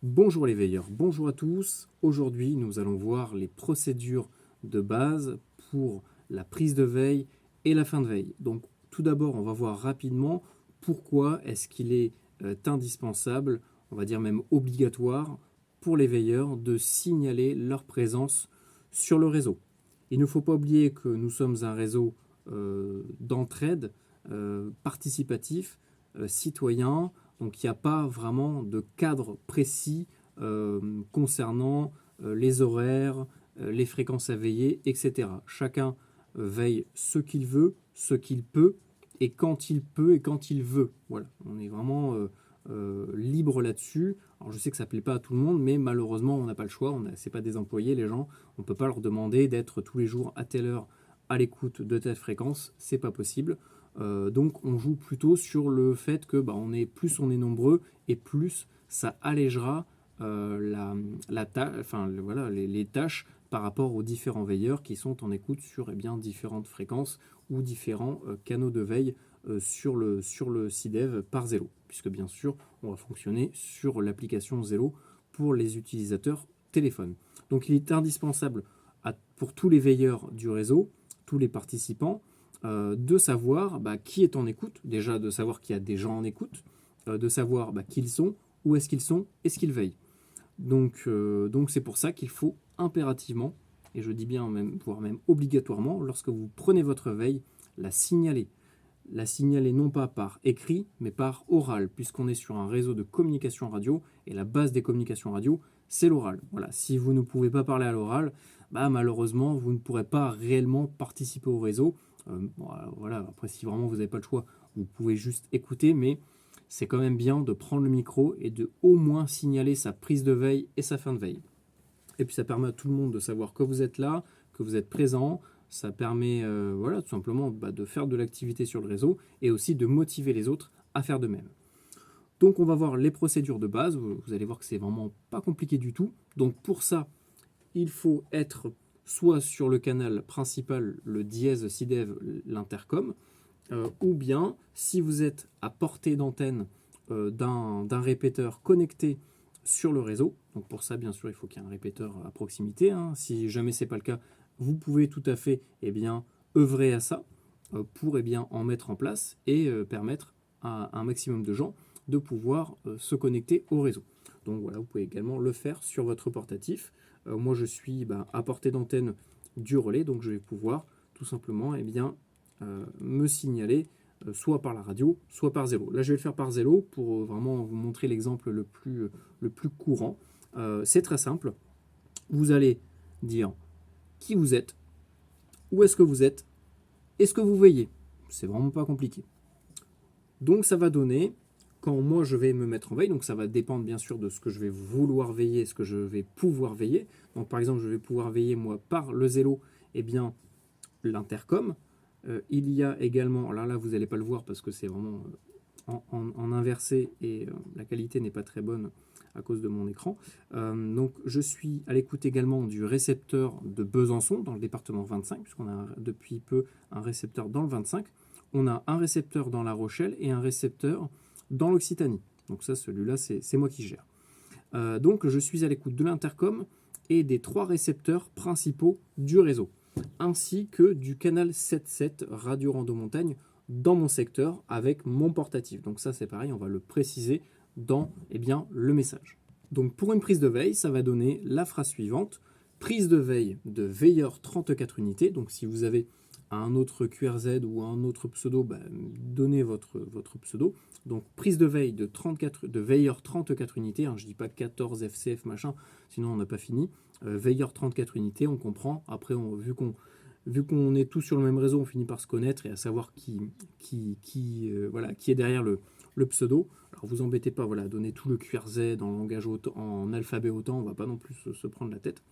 Bonjour les veilleurs, bonjour à tous. Aujourd'hui, nous allons voir les procédures de base pour la prise de veille et la fin de veille. Donc, tout d'abord, on va voir rapidement pourquoi est-ce qu'il est indispensable, on va dire même obligatoire, pour les veilleurs de signaler leur présence sur le réseau. Il ne faut pas oublier que nous sommes un réseau d'entraide participatif, citoyen. Donc il n'y a pas vraiment de cadre précis concernant les horaires, les fréquences à veiller, etc. Chacun veille ce qu'il veut, ce qu'il peut, et quand il peut et quand il veut. Voilà, on est vraiment libre là-dessus. Alors je sais que ça ne plaît pas à tout le monde, mais malheureusement on n'a pas le choix. Ce n'est pas des employés, les gens. On ne peut pas leur demander d'être tous les jours à telle heure à l'écoute de telle fréquence. C'est pas possible. Donc on joue plutôt sur le fait que plus on est nombreux et plus ça allégera les tâches par rapport aux différents veilleurs qui sont en écoute sur différentes fréquences ou différents canaux de veille sur le CIDEV par Zello, puisque bien sûr on va fonctionner sur l'application Zello pour les utilisateurs téléphone. Donc il est indispensable pour tous les veilleurs du réseau, tous les participants, de savoir qui est en écoute, déjà de savoir qu'il y a des gens en écoute, de savoir qui ils sont, où est-ce qu'ils sont et ce qu'ils veillent. Donc c'est pour ça qu'il faut impérativement, et je dis bien même, voire même obligatoirement, lorsque vous prenez votre veille, la signaler. La signaler non pas par écrit, mais par oral, puisqu'on est sur un réseau de communication radio, et la base des communications radio, c'est l'oral. Voilà. Si vous ne pouvez pas parler à l'oral, malheureusement, vous ne pourrez pas réellement participer au réseau. Voilà. Après, si vraiment vous n'avez pas le choix, vous pouvez juste écouter, mais c'est quand même bien de prendre le micro et de au moins signaler sa prise de veille et sa fin de veille. Et puis ça permet à tout le monde de savoir que vous êtes là, que vous êtes présent. Ça permet tout simplement de faire de l'activité sur le réseau et aussi de motiver les autres à faire de même. Donc on va voir les procédures de base. Vous allez voir que c'est vraiment pas compliqué du tout. Donc pour ça, il faut être soit sur le canal principal, le dièse SIDEV, l'intercom, ou bien si vous êtes à portée d'antenne d'un répéteur connecté sur le réseau. Donc pour ça, bien sûr, il faut qu'il y ait un répéteur à proximité. Si jamais ce n'est pas le cas, vous pouvez tout à fait œuvrer à ça pour en mettre en place et permettre à un maximum de gens de pouvoir se connecter au réseau. Donc voilà, vous pouvez également le faire sur votre portatif. Moi, je suis à portée d'antenne du relais, donc je vais pouvoir tout simplement me signaler soit par la radio, soit par Zello. Là, je vais le faire par Zello pour vraiment vous montrer l'exemple le plus courant. C'est très simple. Vous allez dire qui vous êtes, où est-ce que vous êtes, et ce que vous veillez. C'est vraiment pas compliqué. Donc, ça va donner, quand moi je vais me mettre en veille, donc ça va dépendre bien sûr de ce que je vais vouloir veiller, ce que je vais pouvoir veiller. Donc, par exemple, je vais pouvoir veiller moi par le Zello, l'intercom. Il y a également, alors là vous n'allez pas le voir parce que c'est vraiment en inversé et la qualité n'est pas très bonne à cause de mon écran. Donc je suis à l'écoute également du récepteur de Besançon dans le département 25, puisqu'on a depuis peu un récepteur dans le 25. On a un récepteur dans La Rochelle et un récepteur dans l'Occitanie. Donc ça, celui-là, c'est moi qui gère. Donc je suis à l'écoute de l'intercom et des 3 récepteurs principaux du réseau, ainsi que du canal 7.7 Radio Rando Montagne dans mon secteur avec mon portatif. Donc ça c'est pareil, on va le préciser dans le message. Donc pour une prise de veille, ça va donner la phrase suivante: prise de veille de veilleur 34 unités. Donc si vous avez un autre QRZ ou un autre pseudo, donnez votre pseudo. Donc prise de veille de veilleur 34 unités, je ne dis pas 14 FCF machin, sinon on n'a pas fini. Veilleur 34 unités, on comprend. Après, vu qu'on est tous sur le même réseau, on finit par se connaître et à savoir qui est derrière le pseudo. Alors vous embêtez pas, donnez tout le QRZ en langage en alphabet autant, on va pas non plus se prendre la tête.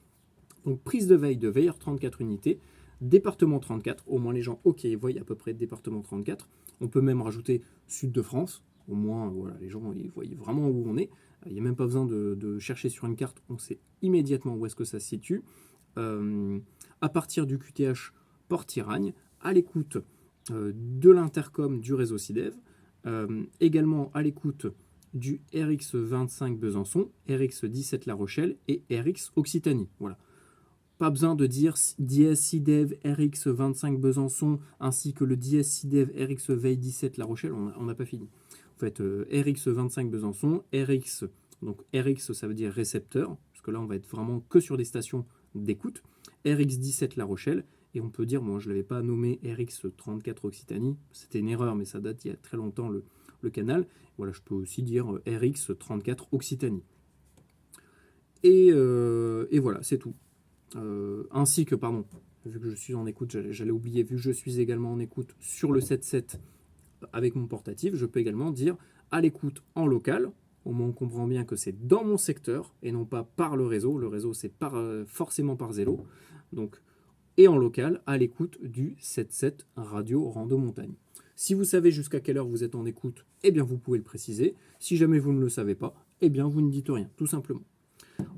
Donc prise de veille de veilleur 34 unités, département 34, au moins les gens voient à peu près département 34. On peut même rajouter Sud de France, au moins les gens ils voient vraiment où on est. Il n'y a même pas besoin de chercher sur une carte, on sait immédiatement où est-ce que ça se situe. À partir du QTH Port-Tiragne, à l'écoute de l'intercom du réseau SIDEV, également à l'écoute du RX25 Besançon, RX17 La Rochelle et RX Occitanie. Voilà. Pas besoin de dire dièse SIDEV RX25 Besançon ainsi que le dièse SIDEV RX Veille 17 La Rochelle, on n'a pas fini. Vous faites RX25 Besançon, RX, donc RX ça veut dire récepteur, parce que là on va être vraiment que sur des stations d'écoute, RX17 La Rochelle, et on peut dire, moi je ne l'avais pas nommé RX34 Occitanie, c'était une erreur mais ça date il y a très longtemps le canal, voilà je peux aussi dire RX34 Occitanie. Et voilà, c'est tout. Ainsi que, pardon, vu que je suis en écoute, j'allais oublier, vu que je suis également en écoute sur le 7.7 avec mon portatif, je peux également dire à l'écoute en local, au moins on comprend bien que c'est dans mon secteur et non pas par le réseau c'est forcément par Zelo, donc, et en local à l'écoute du 7.7 Radio Rando Montagne. Si vous savez jusqu'à quelle heure vous êtes en écoute, eh bien vous pouvez le préciser. Si jamais vous ne le savez pas, eh bien vous ne dites rien, tout simplement.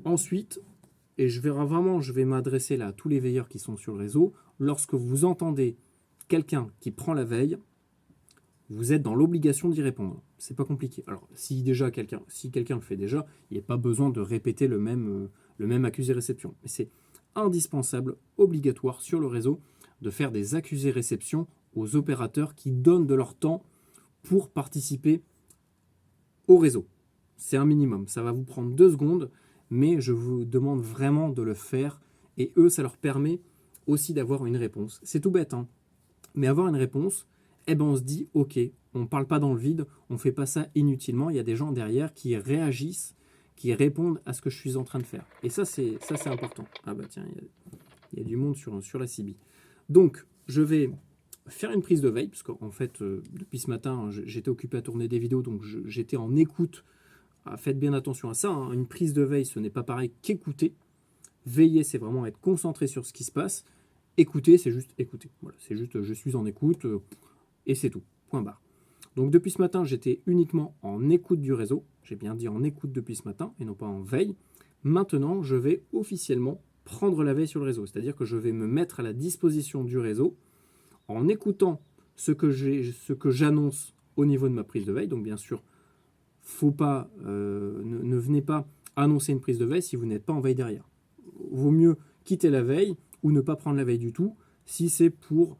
Ensuite, et je vais m'adresser là à tous les veilleurs qui sont sur le réseau, lorsque vous entendez quelqu'un qui prend la veille, vous êtes dans l'obligation d'y répondre. C'est pas compliqué. Alors, si quelqu'un le fait déjà, il n'y a pas besoin de répéter le même accusé-réception. Mais c'est indispensable, obligatoire sur le réseau, de faire des accusés-réception aux opérateurs qui donnent de leur temps pour participer au réseau. C'est un minimum. Ça va vous prendre 2 secondes, mais je vous demande vraiment de le faire. Et eux, ça leur permet aussi d'avoir une réponse. C'est tout bête, hein. Mais avoir une réponse, eh ben on se dit, ok, on ne parle pas dans le vide, on ne fait pas ça inutilement. Il y a des gens derrière qui réagissent, qui répondent à ce que je suis en train de faire. Et ça, c'est important. Ah bah tiens, il y a du monde sur la CB. Donc, je vais faire une prise de veille, parce qu'en fait, depuis ce matin, j'étais occupé à tourner des vidéos, donc j'étais en écoute. Ah, faites bien attention à ça, hein. Une prise de veille, ce n'est pas pareil qu'écouter. Veiller, c'est vraiment être concentré sur ce qui se passe. Écouter, c'est juste écouter. Voilà, c'est juste je suis en écoute et c'est tout. Point barre. Donc depuis ce matin, j'étais uniquement en écoute du réseau. J'ai bien dit en écoute depuis ce matin et non pas en veille. Maintenant, je vais officiellement prendre la veille sur le réseau. C'est-à-dire que je vais me mettre à la disposition du réseau en écoutant ce que j'annonce au niveau de ma prise de veille. Donc bien sûr, faut pas, ne venez pas annoncer une prise de veille si vous n'êtes pas en veille derrière. Vaut mieux quitter la veille ou ne pas prendre la veille du tout si c'est pour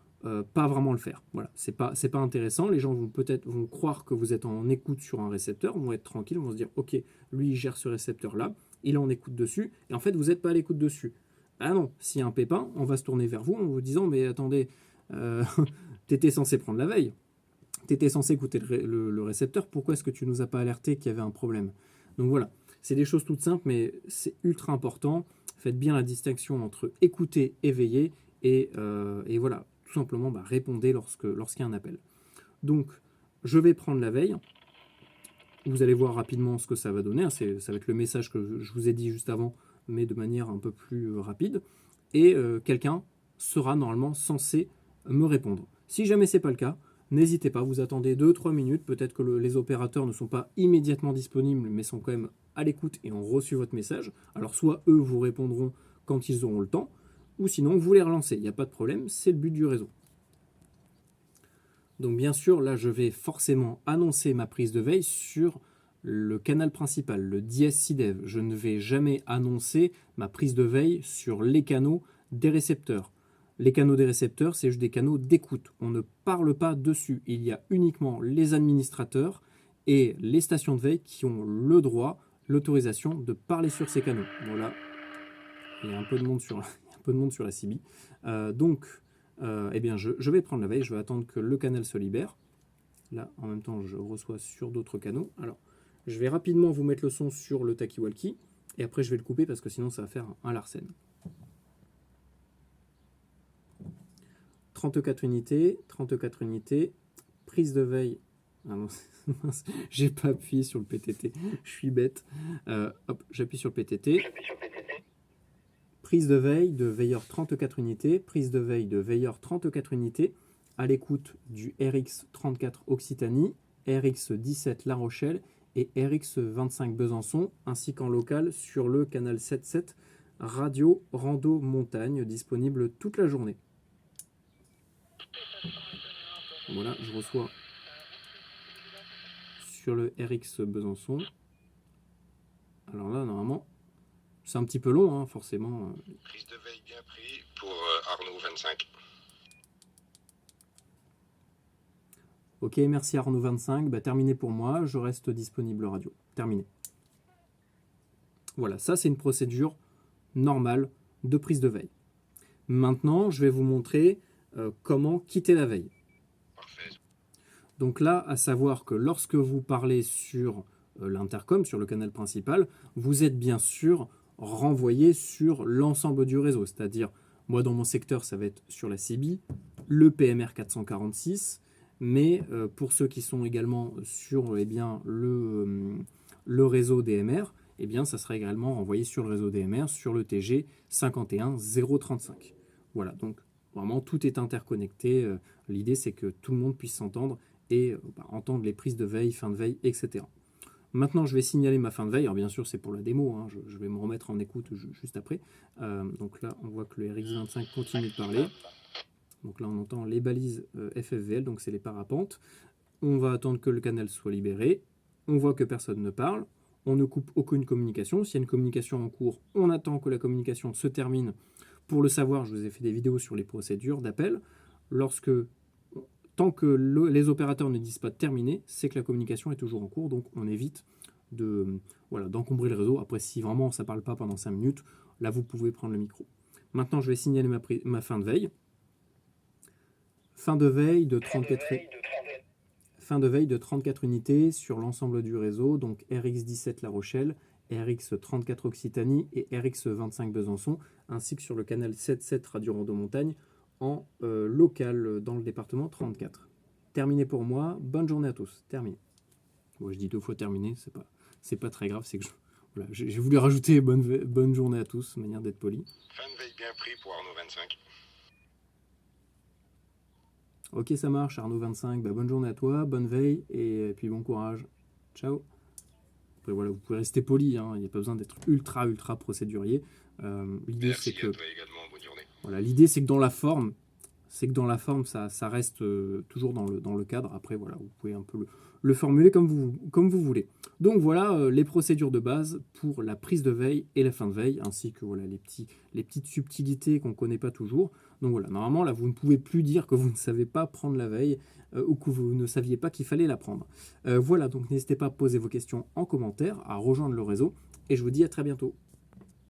pas vraiment le faire. Voilà, c'est pas intéressant. Les gens vont croire que vous êtes en écoute sur un récepteur, vont être tranquilles, vont se dire ok, lui il gère ce récepteur là, il est en écoute dessus, et en fait vous n'êtes pas à l'écoute dessus. Ah non, s'il y a un pépin, on va se tourner vers vous en vous disant mais attendez, t'étais censé prendre la veille. Tu étais censé écouter le récepteur, pourquoi est-ce que tu ne nous as pas alerté qu'il y avait un problème? Donc voilà, c'est des choses toutes simples, mais c'est ultra important. Faites bien la distinction entre écouter et veiller, et voilà, tout simplement répondez lorsqu'il y a un appel. Donc, je vais prendre la veille. Vous allez voir rapidement ce que ça va donner. Ça va être le message que je vous ai dit juste avant, mais de manière un peu plus rapide. Et quelqu'un sera normalement censé me répondre. Si jamais ce n'est pas le cas, n'hésitez pas, vous attendez 2-3 minutes, peut-être que les opérateurs ne sont pas immédiatement disponibles, mais sont quand même à l'écoute et ont reçu votre message. Alors soit eux vous répondront quand ils auront le temps, ou sinon vous les relancez, il n'y a pas de problème, c'est le but du réseau. Donc bien sûr, là je vais forcément annoncer ma prise de veille sur le canal principal, le dièse SIDEV. Je ne vais jamais annoncer ma prise de veille sur les canaux des récepteurs. Les canaux des récepteurs, c'est juste des canaux d'écoute. On ne parle pas dessus. Il y a uniquement les administrateurs et les stations de veille qui ont le droit, l'autorisation de parler sur ces canaux. Voilà. Il y a un peu de monde sur la CB. Donc, eh bien, je vais prendre la veille. Je vais attendre que le canal se libère. Là, en même temps, je reçois sur d'autres canaux. Alors, je vais rapidement vous mettre le son sur le talkie-walkie. Et après, je vais le couper parce que sinon, ça va faire un Larsen. 34 unités, prise de veille. Ah non, j'ai pas appuyé sur le PTT, je suis bête. Hop, j'appuie sur le PTT. Prise de veille de veilleur 34 unités, prise de veille de veilleur 34 unités, à l'écoute du RX34 Occitanie, RX17 La Rochelle et RX25 Besançon, ainsi qu'en local sur le canal 7.7 Radio Rando Montagne, disponible toute la journée. Voilà, je reçois sur le RX Besançon. Alors là, normalement, c'est un petit peu long, hein, forcément. Prise de veille bien pris pour Arnaud 25. Ok, merci Arnaud 25. Bah, terminé pour moi, je reste disponible radio. Terminé. Voilà, ça c'est une procédure normale de prise de veille. Maintenant, je vais vous montrer comment quitter la veille. Parfait. Donc là, à savoir que lorsque vous parlez sur l'intercom, sur le canal principal, vous êtes bien sûr renvoyé sur l'ensemble du réseau. C'est-à-dire, moi dans mon secteur, ça va être sur la CB, le PMR 446, mais pour ceux qui sont également sur le réseau DMR, eh bien, ça sera également renvoyé sur le réseau DMR, sur le TG 51035. Voilà, donc vraiment tout est interconnecté. L'idée, c'est que tout le monde puisse s'entendre et entendre les prises de veille, fin de veille, etc. Maintenant, je vais signaler ma fin de veille. Alors, bien sûr, c'est pour la démo. Hein, je vais me remettre en écoute juste après. Donc là, on voit que le RX25 continue de parler. Donc là, on entend les balises FFVL, donc c'est les parapentes. On va attendre que le canal soit libéré. On voit que personne ne parle. On ne coupe aucune communication. S'il y a une communication en cours, on attend que la communication se termine. Pour le savoir, je vous ai fait des vidéos sur les procédures d'appel. Tant que les opérateurs ne disent pas terminé, c'est que la communication est toujours en cours. Donc on évite d'encombrer le réseau. Après, si vraiment ça ne parle pas pendant 5 minutes, là vous pouvez prendre le micro. Maintenant, je vais signaler ma fin de veille. Fin de veille de 34 unités sur l'ensemble du réseau, donc RX17 La Rochelle, RX34 Occitanie et RX25 Besançon, ainsi que sur le canal 7.7 Radio Rando Montagne en local dans le département 34. Terminé pour moi, bonne journée à tous. Terminé. Bon, je dis 2 fois terminé, c'est pas très grave, c'est que j'ai voulu rajouter bonne journée à tous, manière d'être poli. Fin de veille bien pris pour Arnaud 25. Ok, ça marche, Arnaud 25, bonne journée à toi, bonne veille et puis bon courage. Ciao. Après voilà, vous pouvez rester poli, hein, il n'y a pas besoin d'être ultra procédurier. L'idée c'est que toi également, bonne journée. Voilà, l'idée c'est que dans la forme, ça reste toujours dans le cadre. Après voilà, vous pouvez un peu le formuler comme vous voulez. Donc voilà les procédures de base pour la prise de veille et la fin de veille, ainsi que voilà les petites subtilités qu'on ne connaît pas toujours. Donc voilà, normalement là vous ne pouvez plus dire que vous ne savez pas prendre la veille ou que vous ne saviez pas qu'il fallait la prendre. Voilà, donc n'hésitez pas à poser vos questions en commentaire, à rejoindre le réseau, et je vous dis à très bientôt.